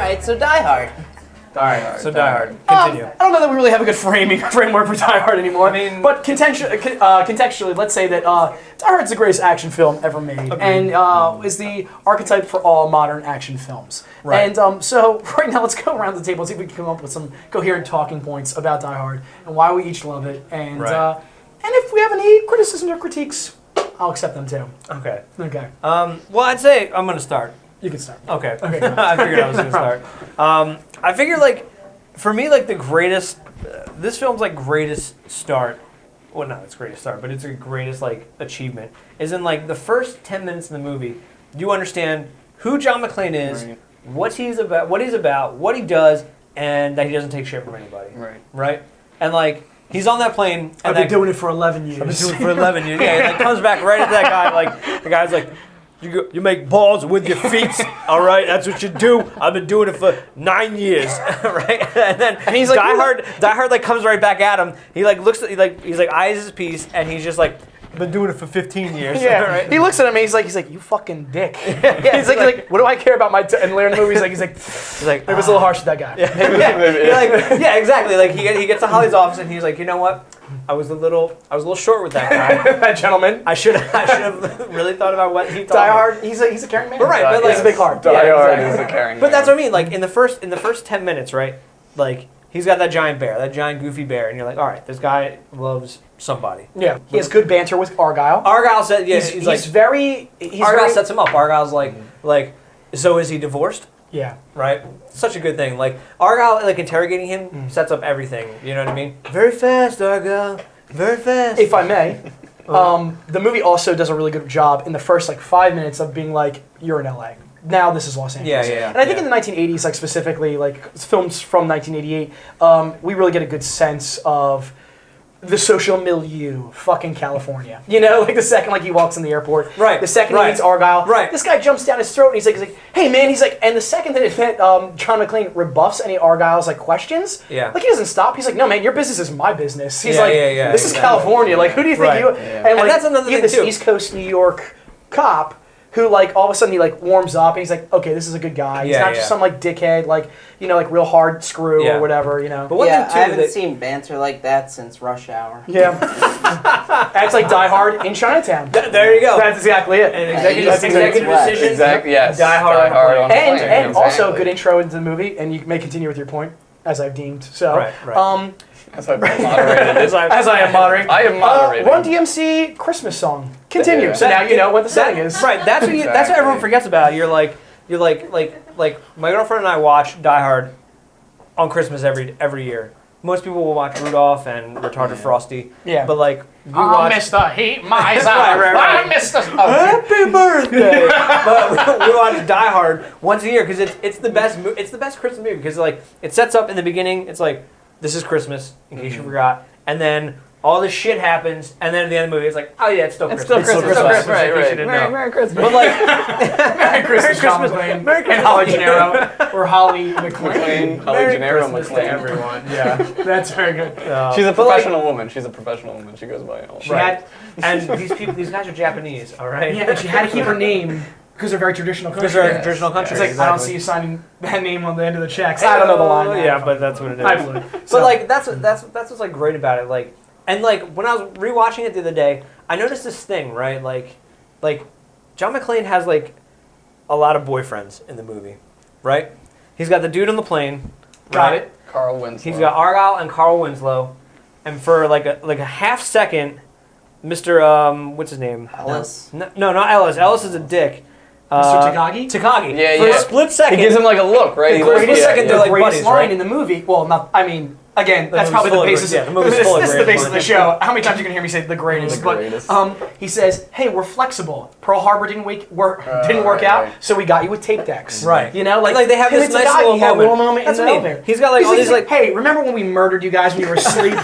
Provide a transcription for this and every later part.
right, so Die Hard. All right, so Die Hard. Continue. I don't know that we really have a good framework for Die Hard anymore. I mean, but contextually, let's say that Die Hard's the greatest action film ever made, and is the archetype for all modern action films. Right. And so right now, let's go around the table and see if we can come up with some coherent talking points about Die Hard and why we each love it, and if we have any criticisms or critiques, I'll accept them too. Okay. Okay. Well, I'd say I'm gonna start. You can start. Okay. Okay. I figured I was gonna start. I figure like, for me, like the greatest, this film's like greatest start. Well, not its greatest start, but it's the greatest like achievement is in like the first 10 minutes in the movie. You understand who John McClane is, what he's about, what he does, and that he doesn't take shit from anybody. Right. And like he's on that plane. And I've been doing it for 11 years. I've been doing it for 11 years. Yeah, he like comes back right at that guy. Like the guy's like, you make balls with your feet, all right? That's what you do. I've been doing it for 9 years, right? And then he's like, Die Hard like comes right back at him. He like looks at, he's like eyes his piece, and he's just like, been doing it for 15 years. Yeah, right? He looks at him and he's like, you fucking dick. He's like, what do I care about my? And later in the movie, he's like, it was a little harsh with that guy. Yeah, exactly. Like he gets to Holly's office and he's like, you know what? I was a little short with that guy. That gentleman. I should have really thought about what he thought. Die Hard. He's a caring man. But right, but like, he's a big heart. Die Hard is a caring man. But that's what I mean. Like in the first 10 minutes, right? Like he's got that giant bear, that giant goofy bear, and you're like, all right, this guy loves somebody. Yeah, he has good banter with Argyle. Argyle said, yeah, he's Argyle sets him up. Argyle's like, so is he divorced? Yeah. Right? Such a good thing. Like Argyle, like interrogating him sets up everything. You know what I mean? Very fast, Argyle. Very fast. If I may, the movie also does a really good job in the first 5 minutes of being like, you're in LA. Now this is Los Angeles. Yeah. And I think in the 1980s, like specifically, like films from 1988, we really get a good sense of the social milieu, fucking California. You know, like the second he walks in the airport. Right. The second he meets Argyle. Right. This guy jumps down his throat and he's like, hey man, and the second that John McClane rebuffs any Argyle's questions, he doesn't stop. He's like, no man, your business is my business. He's this is California. Like, who do you think you? And that's another you thing have this too. East Coast New York cop who all of a sudden he warms up and he's like, okay, this is a good guy. He's not just some dickhead, real hard screw or whatever, But one thing too, I haven't seen banter like that since Rush Hour. Yeah. That's like Die Hard in Chinatown. There you go. That's exactly it. And executive decision. Exactly. Yes. Die Hard. And also a good intro into the movie, and you may continue with your point, as I've deemed. So, right. As I've moderated. As I am moderating. I am moderating. Run DMC Christmas song. Continue. So now you know what the setting is. Right. That's what everyone forgets about. You're like my girlfriend and I watch Die Hard on Christmas every year. Most people will watch Rudolph and Retarded Frosty. Yeah. But we watch Mr. Heat Miser. right. Mr. Happy birthday. But we watch Die Hard once a year because it's the best. It's the best Christmas movie because it sets up in the beginning. It's like, this is Christmas, in case you forgot. And then all this shit happens, and then at the end of the movie, it's like, oh yeah, it's still Christmas. It's still Christmas. Right. Merry Christmas. But Merry Christmas, John McClane. And Holly Gennaro. Or Holly McClane. Holly Gennaro Christmas McClane. to everyone. Yeah, that's very good. She's a professional woman. She's a professional woman. She goes by all. And these guys are Japanese, all right? Yeah, and she had to keep her name. Because they're very traditional countries. Because they're traditional countries. It's like, I don't see you signing that name on the end of the checks. I don't know the line. Yeah, but that's what it is. I blew it. But that's what's great about it. And when I was rewatching it the other day, I noticed this thing, right? Like John McClane has a lot of boyfriends in the movie, right? He's got the dude on the plane. Got it. Carl Winslow. He's got Argyle and Carl Winslow, and for a half second, Mr. What's his name? Ellis. No, not Ellis. Ellis is a dick. Mr. Takagi? Takagi. Yeah. For a split second. He gives him a look, right? The greatest second, they're like greatest buddies, line right? in the movie. Well, not. I mean, again, that's movie's probably full the of basis. the movie's full of This is the great basis of the lines. show. How many times are you gonna hear me say the greatest? The But greatest. he says, "Hey, we're flexible. Pearl Harbor didn't work out, right. so we got you with tape decks." Right. You know, Like they have him this and nice Takagi had a little moment That's in the what I mean. elevator. He's got all these Hey, remember when we murdered you guys when you were asleep?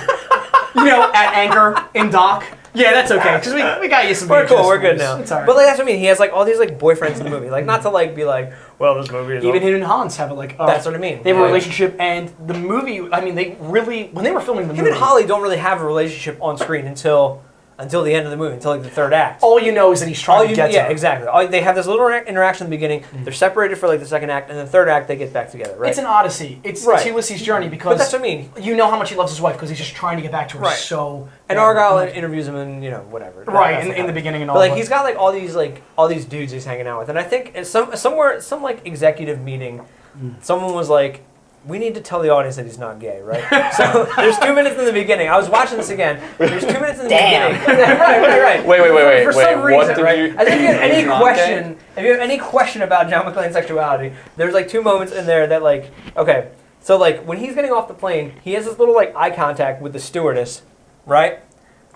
At anchor in dock. Yeah, that's okay, because we got you some. We're cool. We're good VHS now. It's all right. But that's what I mean. He has all these boyfriends in the movie. Not to be well, this movie is even him and Hans have that's what I mean. They have a relationship, and the movie. I mean, they really when they were filming the Him movie. and Holly don't really have a relationship on screen until until the end of the movie, until like the third act. All you know is that he's trying to get to her. Exactly. They have this little interaction in the beginning. They're separated for like the second act, and the third act they get back together. Right? It's an odyssey. It's Ulysses' journey because but that's what I mean. You know how much he loves his wife because he's just trying to get back to her. Right. So and Argyle interviews him, and whatever. Right in the beginning and all. But like he's got like all these dudes he's hanging out with, and I think at some like executive meeting, someone was like, we need to tell the audience that he's not gay, right? So there's 2 minutes in the beginning. I was watching this again. There's 2 minutes in the beginning. right. Wait. For some reason, What did right? you? I think if you have any question about John McClane's sexuality, there's like 2 moments in there that like, okay, so like when he's getting off the plane, he has this little like eye contact with the stewardess, right?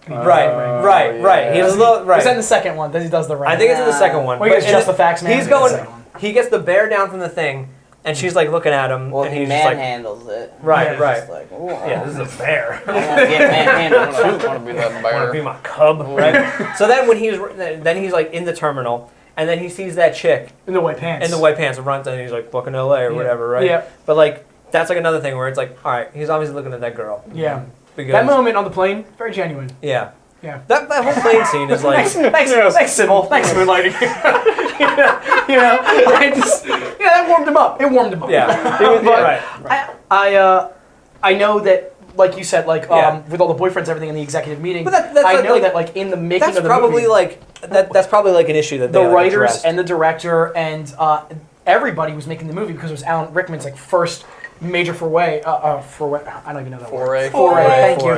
Right. He has a little right. Is that in the second one? He does the right. I think it's in the second one. Well, he gets just the facts man. He's going. He gets the bear down from the thing. And she's like looking at him, well, and he he's just like, handles it. Right. Like, yeah, this is a bear. I want to get manhandled too. I want to be that I want bear. to be my cub, right? So then when he's like in the terminal, and then he sees that chick in the white pants, and runs, and he's like fucking LA or whatever, right? Yeah. But like that's like another thing where it's like, all right, he's obviously looking at that girl. Yeah. Because, that moment on the plane, very genuine. Yeah. Yeah. That whole plane scene is like. Thanks, Sybil. Thanks, Moonlighting. That warmed him up. It warmed him up. Yeah. Right. I know that, like you said, like with all the boyfriends, and everything in the executive meeting. But that's I know that, like in the making of the movie, that's probably like an issue that the they, like, writers addressed. and the director and everybody was making the movie because it was Alan Rickman's like first major foray. I don't even know that word. Foray. Thank you.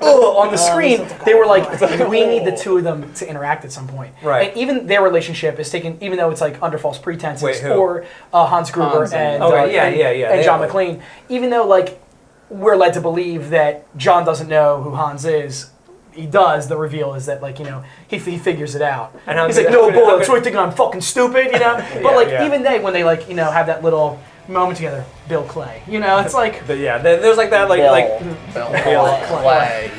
On the screen, they were like, we need the two of them to interact at some point. Right. And even their relationship is taken, even though it's like under false pretenses, Wait, who? or Hans Gruber and John McClane. Even though like we're led to believe that John doesn't know who Hans is. He does. The reveal is that, like, he figures it out. And he's like, no, boy, I'm thinking I'm fucking stupid, But even when they, like, have that little moment together, Bill Clay, it's like. But yeah, there's like that, Bill Clay.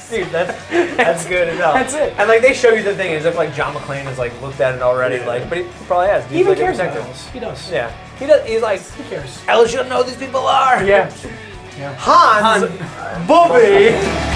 Dude, that's good as hell. That's it. And like they show you the thing as if like John McClane has like looked at it already, like, but he probably has. He even cares about Ellis. He does. Yeah, he does. He's like, who cares? Ellis, you don't know who these people are. Yeah. Hans. Bobby.